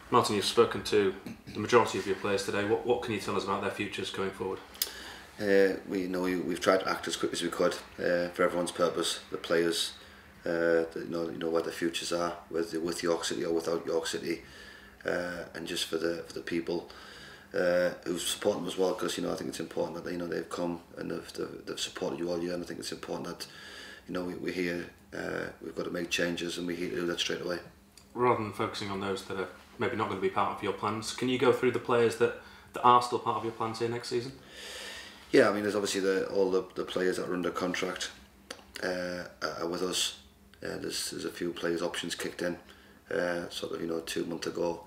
Martin, you've spoken to the majority of your players today. What can you tell us about their futures going forward? We've tried to act as quick as we could for everyone's purpose. The players, you know what their futures are, whether with York City or without York City, and just for the people who support them as well. Because I think it's important that they've come and they've supported you all year, and I think it's important that we're here. We've got to make changes, and we're here to do that straight away. Rather than focusing on those that are maybe not going to be part of your plans, can you go through the players that are still part of your plans here next season? Yeah, I mean, there's obviously all the players that are under contract are with us. There's a few players' options kicked in, 2 months ago,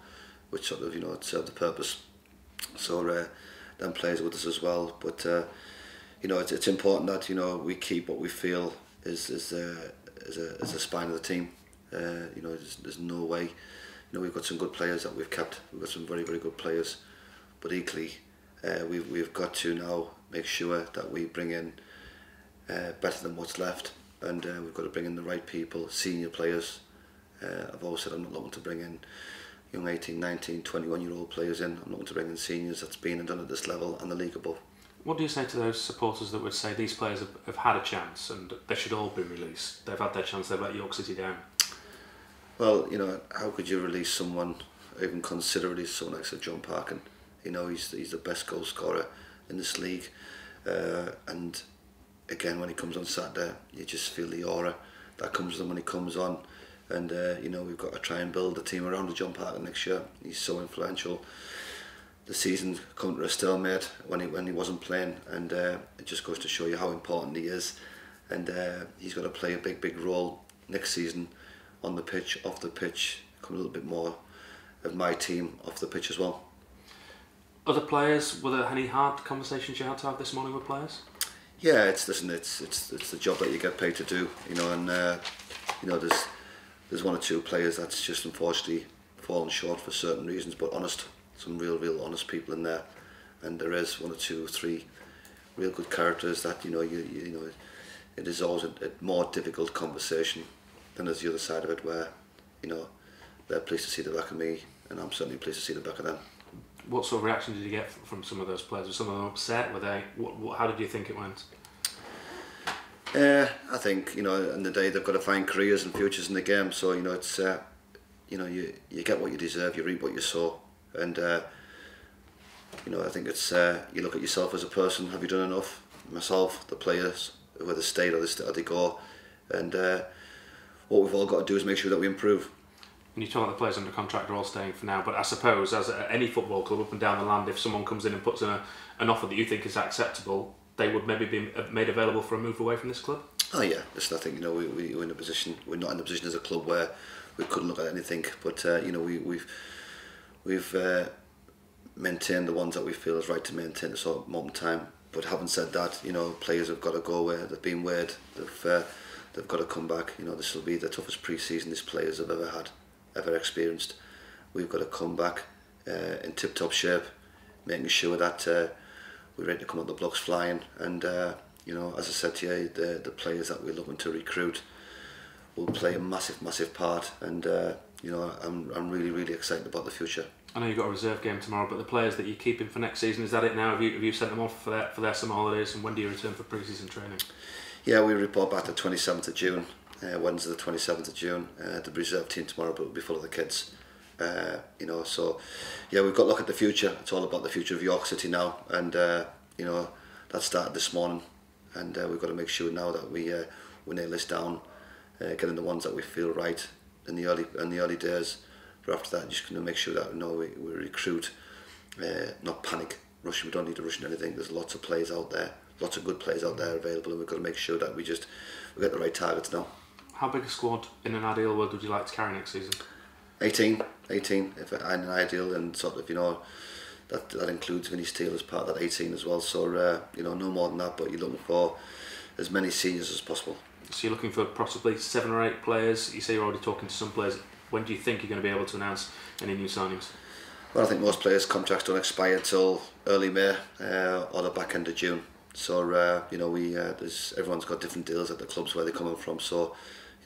which served the purpose. So them players are with us as well. But it's important that we keep what we feel is the spine of the team. There's no way. We've got some good players that we've kept. We've got some very, very good players, but equally, we've got to now make sure that we bring in better than what's left, and we've got to bring in the right people, senior players. I've always said I'm not looking to bring in young 18, 19, 21-year-old players in. I'm looking to bring in seniors that's been and done at this level and the league above. What do you say to those supporters that would say these players have had a chance and they should all be released? They've had their chance, they've let York City down. Well, how could you release someone, even consider release someone like John Parkin? He's the best goal scorer in this league, and again, when he comes on Saturday, you just feel the aura that comes with him when he comes on. And we've got to try and build a team around John Parkin next year. He's so influential. The season come to a stalemate when he wasn't playing, and it just goes to show you how important he is. And he's got to play a big role next season on the pitch, off the pitch. Come a little bit more of my team off the pitch as well. Other players, were there any hard conversations you had to have this morning with players? Yeah, it's the job that you get paid to do, and there's one or two players that's just unfortunately fallen short for certain reasons, but honest, some real honest people in there, and there is one or two, three real good characters that it is always a more difficult conversation than there's the other side of it, where they're pleased to see the back of me, and I'm certainly pleased to see the back of them. What sort of reaction did you get from some of those players? Were some of them upset? Were they? How did you think it went? I think in the day they've got to find careers and futures in the game. So it's you get what you deserve, you reap what you sow, and I think it's you look at yourself as a person. Have you done enough? Myself, the players, whether stayed or they go, and what we've all got to do is make sure that we improve. And you talk about the players under contract are all staying for now, but I suppose as any football club up and down the land, if someone comes in and puts in an offer that you think is acceptable, they would maybe be made available for a move away from this club? Oh yeah, listen, I think we're in a position. We're not in a position as a club where we couldn't look at anything, but we've maintained the ones that we feel is right to maintain at this moment in time. But having said that, players have got to go where they've been weighed. They've got to come back. This will be the toughest pre-season these players have ever experienced. We've got to come back in tip-top shape, making sure that we're ready to come out the blocks flying. And as I said to you, the players that we're looking to recruit will play a massive part. And I'm really excited about the future. I know you've got a reserve game tomorrow, but the players that you're keeping for next season, is that it now? Have you sent them off for their summer holidays, and when do you return for pre-season training? Yeah, we report back the 27th of June. Wednesday the 27th of June, the reserve team tomorrow, but it'll be full of the kids. So yeah, we've got to look at the future. It's all about the future of York City now, and that started this morning, and we've got to make sure now that we nail this down, getting the ones that we feel right in the early days. But after that, just going to make sure that we recruit, not panic, rush. We don't need to rush into anything. There's lots of players out there, lots of good players out there available, and we've got to make sure that we get the right targets now. How big a squad in an ideal world would you like to carry next season? 18 if in an ideal, and that includes Vinny Steele as part of that 18 as well. So no more than that, but you're looking for as many seniors as possible. So you're looking for possibly 7 or 8 players. You say you're already talking to some players. When do you think you're going to be able to announce any new signings? Well, I think most players' contracts don't expire till early May or the back end of June. So everyone's got different deals at the clubs where they're coming from. So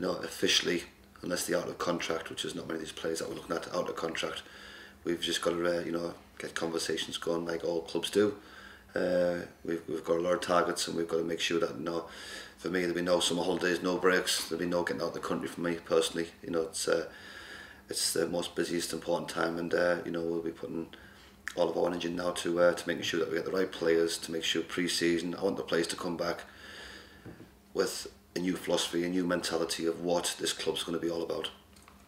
officially, unless they're out of contract, which is not many of these players that we're looking at out of contract, we've just got to get conversations going like all clubs do. We've got a lot of targets, and we've got to make sure that for me there'll be no summer holidays, no breaks. There'll be no getting out of the country for me personally. It's the most busiest important time, and we'll be putting all of our energy now to making sure that we get the right players, to make sure pre-season. I want the players to come back with a new philosophy, a new mentality of what this club's going to be all about.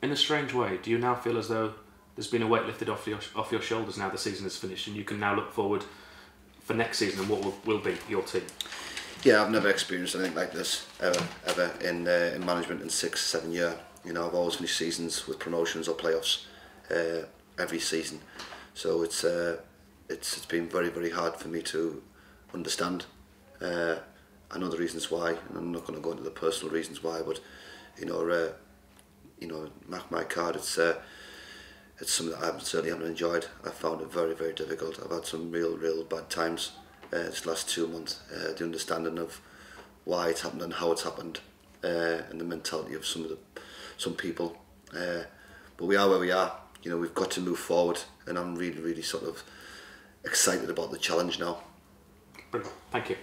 In a strange way, do you now feel as though there's been a weight lifted off your shoulders now the season is finished, and you can now look forward for next season and what will be your team? Yeah, I've never experienced anything like this ever in management in 6-7 years. I've always finished seasons with promotions or playoffs every season, so it's been very, very hard for me to understand. I know the reasons why, and I'm not going to go into the personal reasons why, but mark my card, it's something that I certainly haven't enjoyed. I found it very, very difficult. I've had some real bad times this last 2 months. The understanding of why it's happened and how it's happened, and the mentality of some people. But we are where we are. We've got to move forward, and I'm really, really sort of excited about the challenge now. Brilliant. Thank you.